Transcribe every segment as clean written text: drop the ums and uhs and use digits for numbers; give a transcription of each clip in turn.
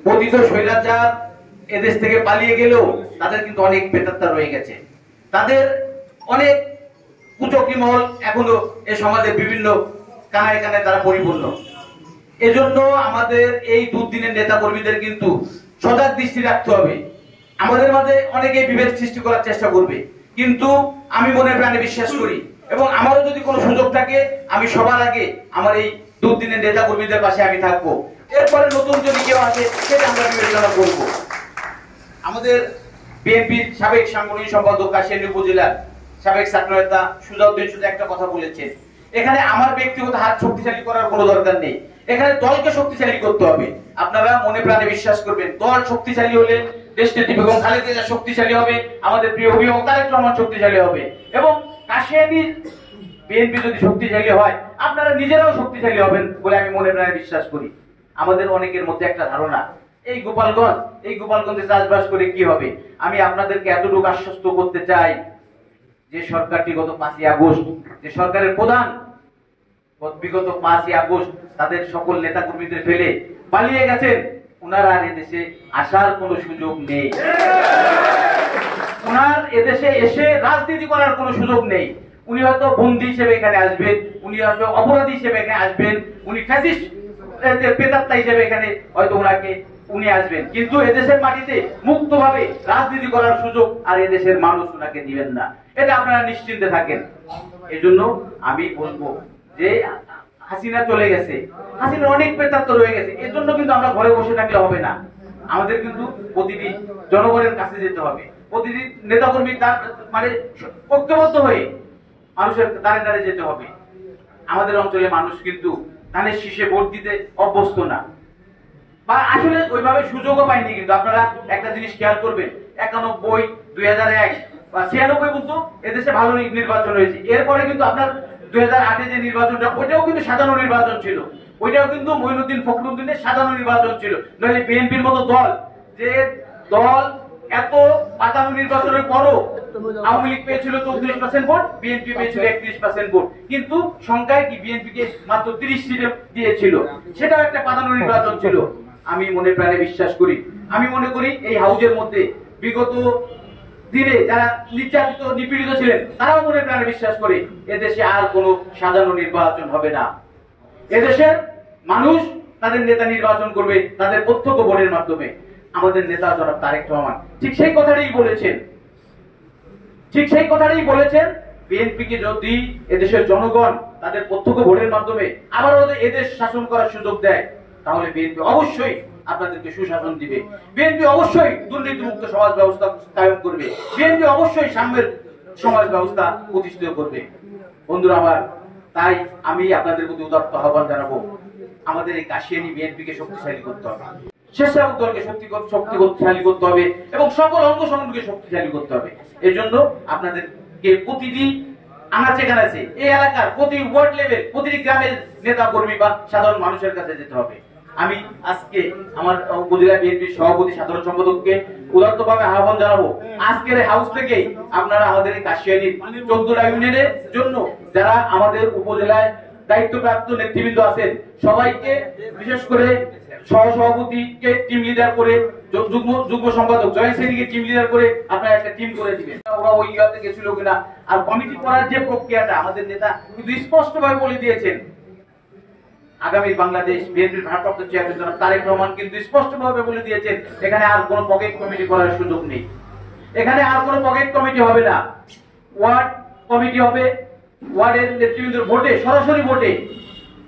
পতিত স্বৈরাচার এদেশ থেকে পালিয়ে গেলেও তাদের কিন্তু অনেক প্রেতাত্মা রয়ে গেছে, তাদের অনেক কুচক্রী মহল এখনো এই সমাজের বিভিন্ন কানায় কানায় তারা পরিপূর্ণ। এজন্য আমাদের এই দুর্দিনের নেতা কর্মীদের কিন্তু সজাগ দৃষ্টি রাখতে হবে। আমাদের মাঝে অনেকে বিভেদ সৃষ্টি করার চেষ্টা করবে, কিন্তু আমি মনে প্রাণে বিশ্বাস করি এবং আমারও যদি কোনো সুযোগ থাকে আমি সবার আগে আমার এই দুর্দিনের নেতা কর্মীদের পাশে আমি থাকবো। এরপরে নতুন যদি কেউ আসে সেটা আমরা বিবেচনা করবো। আমাদের বিএনপির সাবেক সাংগঠনিক সম্পাদক কাশিয়ানী উপজেলার সাবেক ছাত্র নেতা সুজাউদ্দিন শুধু একটা কথা বলেছেন, এখানে আমার ব্যক্তিগত হাত শক্তিশালী করার কোনো দরকার নেই, এখানে দলকে শক্তিশালী করতে হবে। আপনারা মনে প্রাণে বিশ্বাস করবেন, দল শক্তিশালী হলে দেশনেত্রী বেগম খালেদা জিয়া শক্তিশালী হবে, আমাদের প্রিয় অভিভাবক তারেক রহমান শক্তিশালী হবে, এবং কাশিয়ানীর বিএনপি যদি শক্তিশালী হয় আপনারা নিজেরাও শক্তিশালী হবেন বলে আমি মনে প্রাণে বিশ্বাস করি। আমাদের অনেকের মধ্যে একটা ধারণা এই গোপালগঞ্জে চাষবাস করে কি হবে। আমি আপনাদেরকে এতটুকু আশ্বস্ত করতে চাই যে সরকারটি গত 5ই আগস্ট, যে সরকারের প্রধান বিগত 5ই আগস্ট তাদের সকল নেতা কর্মীদের ফেলে পালিয়ে গেছেন, ওনার আর এদেশে আসার কোনো সুযোগ নেই, ওনার এদেশে এসে রাজনীতি করার কোনো সুযোগ নেই। উনি হয়তো বন্দী হিসেবে এখানে আসবেন, উনি হয়তো অপরাধী হিসেবে এখানে আসবেন, উনি ফ্যাসিস্ট প্রেতাত্মা হিসেবে এখানে হয়তো উনি আসবেন, কিন্তু এদেশের মাটিতে মুক্তভাবে রাজনীতি করার সুযোগ আর এদেশের মানুষ ওনাকে দিবেন না, এটা আপনারা নিশ্চিন্তে থাকেন। এই জন্য আমি বলবো যে হাসিনা চলে গেছে, হাসিনার অনেক প্রেতাত্মা রয়ে গেছে, এর জন্য কিন্তু আমরা ঘরে বসে থাকলে হবে না, আমাদের কিন্তু প্রতিটি জনগণের কাছে যেতে হবে, প্রতিটি নেতাকর্মী মানে ঐক্যবদ্ধ হয়ে মানুষের দ্বারে দ্বারে যেতে হবে। আমাদের অঞ্চলে মানুষ কিন্তু ধানের শীষে ভোট দিতে অভ্যস্ত না, বা আসলে ওইভাবে সুযোগও পায়নি। কিন্তু আপনারা একটা জিনিস খেয়াল করবেন, 91, 2001 বা 96 পর্যন্ত এদেশে ভালো নির্বাচন হয়েছে, এরপরে কিন্তু আপনার 2008-এ যে নির্বাচনটা ওইটাও কিন্তু সাধারণ নির্বাচন ছিল, ওইটাও কিন্তু মঈনুদ্দিন ফখরুদ্দিনের সাধারণ নির্বাচন ছিল। নইলে বিএনপির মতো দল, যে দল এত পাতানো নির্বাচনের পরও আওয়ামী লীগ পেয়েছিল 34% ভোট, বিএনপি পেয়েছিল 31% ভোট, কিন্তু সংখ্যায় কি বিএনপিকে মাত্র 30 সিটে দিয়েছিল, সেটাও একটা পাতানো নির্বাচন ছিল। আমি মনে প্রাণে বিশ্বাস করি, আমি মনে করি এই হাউজের মধ্যে বিগত দিনে যারা নির্যাতিত নিপীড়িত ছিলেন তারাও মনে প্রাণে বিশ্বাস করে এদেশে আর কোনো সাধারণ নির্বাচন হবে না, এদেশের মানুষ তাদের নেতা নির্বাচন করবে তাদের প্রত্যক্ষ ভোটের মাধ্যমে। আমাদের নেতা জনাব তারেক রহমান ঠিক সেই কথাটাই বলেছেন, বিএনপিকে যদি এদেশের জনগণ তাদের প্রত্যক্ষ ভোটের মাধ্যমে আবারও এদেশ শাসন করার সুযোগ দেয় তাহলে বিএনপি অবশ্যই আপনাদেরকে সুশাসন দিবে, বিএনপি অবশ্যই দুর্নীতিমুক্ত সমাজ ব্যবস্থা কায়েম করবে, বিএনপি অবশ্যই সাম্যের সমাজ ব্যবস্থা প্রতিষ্ঠিত করবে। বন্ধুরা আমার, তাই আমি আপনাদের প্রতি উদাত্ত আহ্বান জানাবো, আমাদের এই কাশিয়ানী বিএনপিকে শক্তিশালী করতে হবে, স্বেচ্ছাসেবক দলকে শক্তিশালী করতে হবে এবং সকল অঙ্গ সংগঠনকে শক্তিশালী করতে হবে। এই জন্য আপনাদেরকে প্রতিটি আনাচে কানাচে এই এলাকার প্রতি ওয়ার্ড লেভেল প্রতিটি গ্রামের নেতা কর্মী বা সাধারণ মানুষের কাছে যেতে হবে। আমি আজকে আমার উপজেলা বিএনপির সভাপতি সাধারণ সম্পাদককে উদাত্তভাবে আহ্বান জানাবো, আজকের হাউস থেকেই আপনারা আমাদের এই কাশিয়ানীর 14টা ইউনিয়নের জন্য যারা আমাদের উপজেলায় দায়িত্বপ্রাপ্ত নেতৃবৃন্দ আছেন সবাইকে, বিশেষ করে সহসভাপতিকে টিম লিডার করে, যুগ্ম সম্পাদক জয়েন্ট সেক্রেটারিকে টিম লিডার করে আপনারা একটা টিম করে দিবেন। ওরা ওই ইয়াতে গেছিল কিনা, আর কমিটি করার যে প্রক্রিয়াটা আমাদের নেতা কিন্তু স্পষ্টভাবে বলে দিয়েছেন, আগামী বাংলাদেশ বিএনপির ভারপ্রাপ্ত চেয়ারম্যান জনাব তারেক রহমান কিন্তু স্পষ্টভাবে বলে দিয়েছেন এখানে আর কোনো পকেট কমিটি করার সুযোগ নেই, এখানে আর কোনো পকেট কমিটি হবে না, ওয়ার্ড কমিটি হবে, ওয়ার্ডের নেতৃবৃন্দের ভোটে সরাসরি ভোটে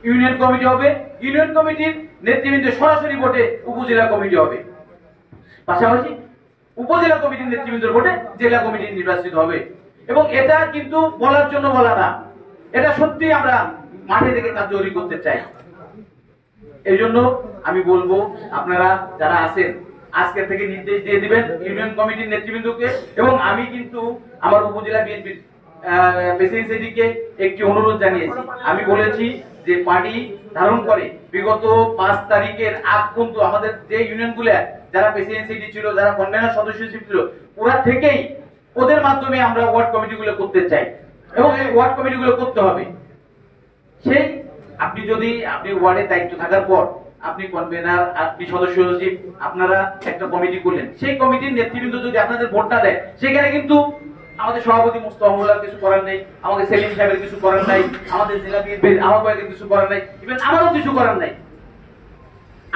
ইউনিয়ন কমিটি হবে, ইউনিয়ন কমিটির নেতৃবৃন্দের সরাসরি ভোটে উপজেলা কমিটি হবে, পাশাপাশি উপজেলা কমিটির নেতৃবৃন্দের ভোটে জেলা কমিটি নির্বাচিত হবে। এবং এটা কিন্তু বলার জন্য বলা না, এটা সত্যি আমরা মাঠে থেকে কার্যকরী করতে চাই। এই জন্য আমি বলবো আপনারা যারা আছেন আজকে থেকে নির্দেশ দিয়ে দিবেন ইউনিয়ন কমিটির নেতৃবৃন্দকে, এবং আমি কিন্তু আমার উপজেলা বিএনপির প্রেসিডেন্টকে একটি অনুরোধ জানিয়েছি, আমি বলেছি যে পার্টি ধারণ করে বিগত 5 তারিখের আগ পর্যন্ত আমাদের যে ইউনিয়নগুলো যারা প্রেসিডেন্সি ছিল, যারা কনভেনর সদস্যশিপ ছিল, ওরা থেকেই ওদের মাধ্যমে আমরা ওয়ার্ড কমিটিগুলো করতে চাই এবং এই ওয়ার্ড কমিটিগুলো করতে হবে। সেই আপনি ওয়ার্ডের দায়িত্ব থাকার পর আপনি কনভেনার, আপনি সদস্য সচিব, আপনারা একটা কমিটি করলেন, সেই কমিটির নেতৃবৃন্দ যদি আপনাদের ভোটটা দেয়, সেখানে কিন্তু আমাদের সভাপতি মুস্তাফাউল্লাহ কিছু করার নেই, আমাদের সেলিম সাহেবের কিছু করার নাই, আমাদের জেলা বিএনপির আহ্বায়কের কিছু করার নাই, ইভেন আমারও কিছু করার নাই।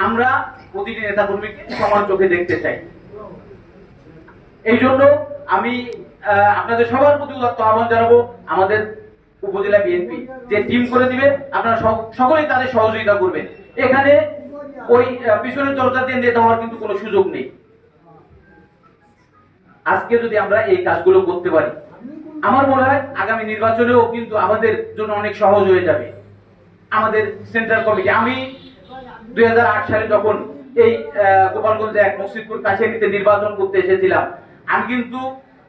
আমরা প্রতিটি নেতা কর্মীকে সমান চোখে দেখতে চাই। এই জন্য আমি আপনাদের সবার প্রতি উদাত্ত আহ্বান জানাবো, আমাদের উপজেলা বিএনপি যে টিম করে দিবে, আপনারা সকলেই তাদের সহযোগিতা করবেন। এখানে ওই পিছনের দরজা দিয়ে নেতা হওয়ার কিন্তু কোনো সুযোগ নেই। আজকে যদি আমরা এই কাজগুলো করতে পারি, আমার মনে হয় আগামী নির্বাচনেও কিন্তু আমাদের জন্য অনেক সহজ হয়ে যাবে। আমাদের সেন্ট্রাল কমিটি, আমি 2008 সালে যখন এই গোপালগঞ্জে এক মসজিদপুর কাশিয়ানীতে নির্বাচন করতে এসেছিলাম, আমি কিন্তু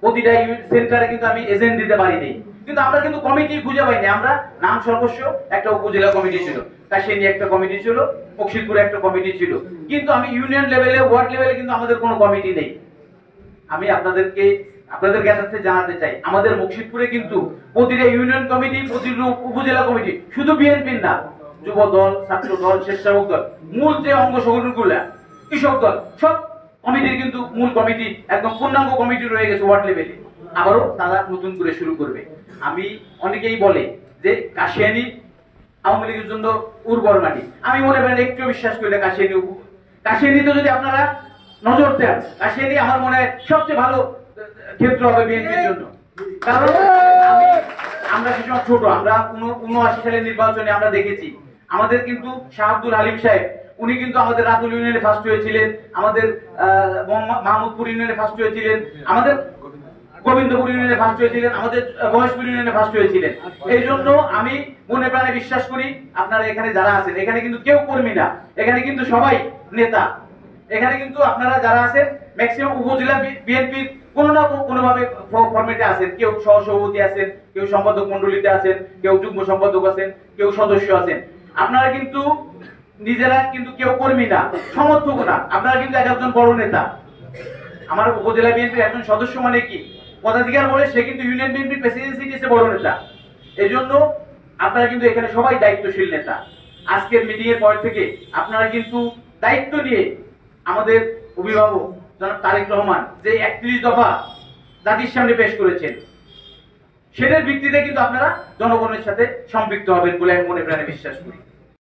প্রতিটা সেন্টারে কিন্তু আমি এজেন্ট দিতে পারিনি, কিন্তু আমরা কিন্তু কমিটি খুঁজে পাইনি। আমরা নাম সর্বস্ব একটা উপজেলা কমিটি ছিল, কাশিয়ানী একটা কমিটি ছিল, মকসিদপুরে একটা কমিটি ছিল, কিন্তু আমি ইউনিয়ন লেভেলে, ওয়ার্ড লেভেলে কিন্তু আমাদের কোনো কমিটি নেই। আমি আপনাদের কাছে জানাতে চাই, আমাদের মকসিদপুরে কিন্তু প্রতিটা ইউনিয়ন কমিটি, প্রতিটা উপজেলা কমিটি, শুধু বিএনপির না, যুব দল, ছাত্র দল, স্বেচ্ছাসেবক দল, মূল যে অঙ্গ সংগঠনগুলো, কৃষক দল, সব কমিটির কিন্তু মূল কমিটি, একদম পূর্ণাঙ্গ কমিটি রয়ে গেছে ওয়ার্ড লেভেলে। আবারও তারা নতুন করে শুরু করবে। আমি অনেকেই বলে যে কাশিয়ানী আওয়ামী লীগের জন্য উর্বর মাটি, আমি মনে করেন একটু বিশ্বাস করি কাশিয়ানীতে যদি আপনারা নজর দেন, কাশিয়ানী আমার মনে হয় সবচেয়ে ভালো ক্ষেত্র হবে বিএনপির জন্য। কারণ আমরা সে সময় ছোট, আমরা 79 সালের নির্বাচনে আমরা দেখেছি আমাদের কিন্তু শাহ আব্দুল হালিম সাহেব, উনি কিন্তু আমাদের রাতুল ইউনিয়নে ফার্স্ট হয়েছিলেন, আমাদের মাহমুদপুর ইউনিয়নে ফার্স্ট হয়েছিলেন, আমাদের গোবিন্দপুর ইউনিয়নে ফার্স্ট হয়েছিলেন, আমাদের গণেশপুর ইউনিয়নে ফার্স্ট হয়েছিলেন। এই জন্য আমি মনে প্রাণে বিশ্বাস করি, আপনারা এখানে যারা আছেন, এখানে কিন্তু কেউ কর্মী না, এখানে কিন্তু সবাই নেতা। এখানে কিন্তু আপনারা যারা আছেন ম্যাক্সিমাম উপজেলা বিএনপির কোনো না কোনো ভাবে ফরম্যাটে আছেন, কেউ সহসভাপতি আছেন, কেউ সম্পাদক মন্ডলীতে আছেন, কেউ যুগ্ম সম্পাদক আছেন, কেউ সদস্য আছেন। আপনারা কিন্তু নিজেরা কিন্তু কেউ কর্মী না, সমর্থক না, আপনারা কিন্তু একজন বড় নেতা। আমার উপজেলা বিএনপির একজন সদস্য মানে কি পদাধিকার বলে, সে কিন্তু ইউনিয়ন বিএনপির প্রেসিডেন্সি দিয়েছে বড় নেতা। এই জন্য আপনারা কিন্তু এখানে সবাই দায়িত্বশীল নেতা। আজকের মিটিং এর পর থেকে আপনারা কিন্তু দায়িত্ব নিয়ে আমাদের অভিভাবক জনাব তারেক রহমান যে 31 দফা জাতির সামনে পেশ করেছেন, সেটার ভিত্তিতে কিন্তু আপনারা জনগণের সাথে সম্পৃক্ত হবেন বলে আমি মনে প্রাণে বিশ্বাস করি।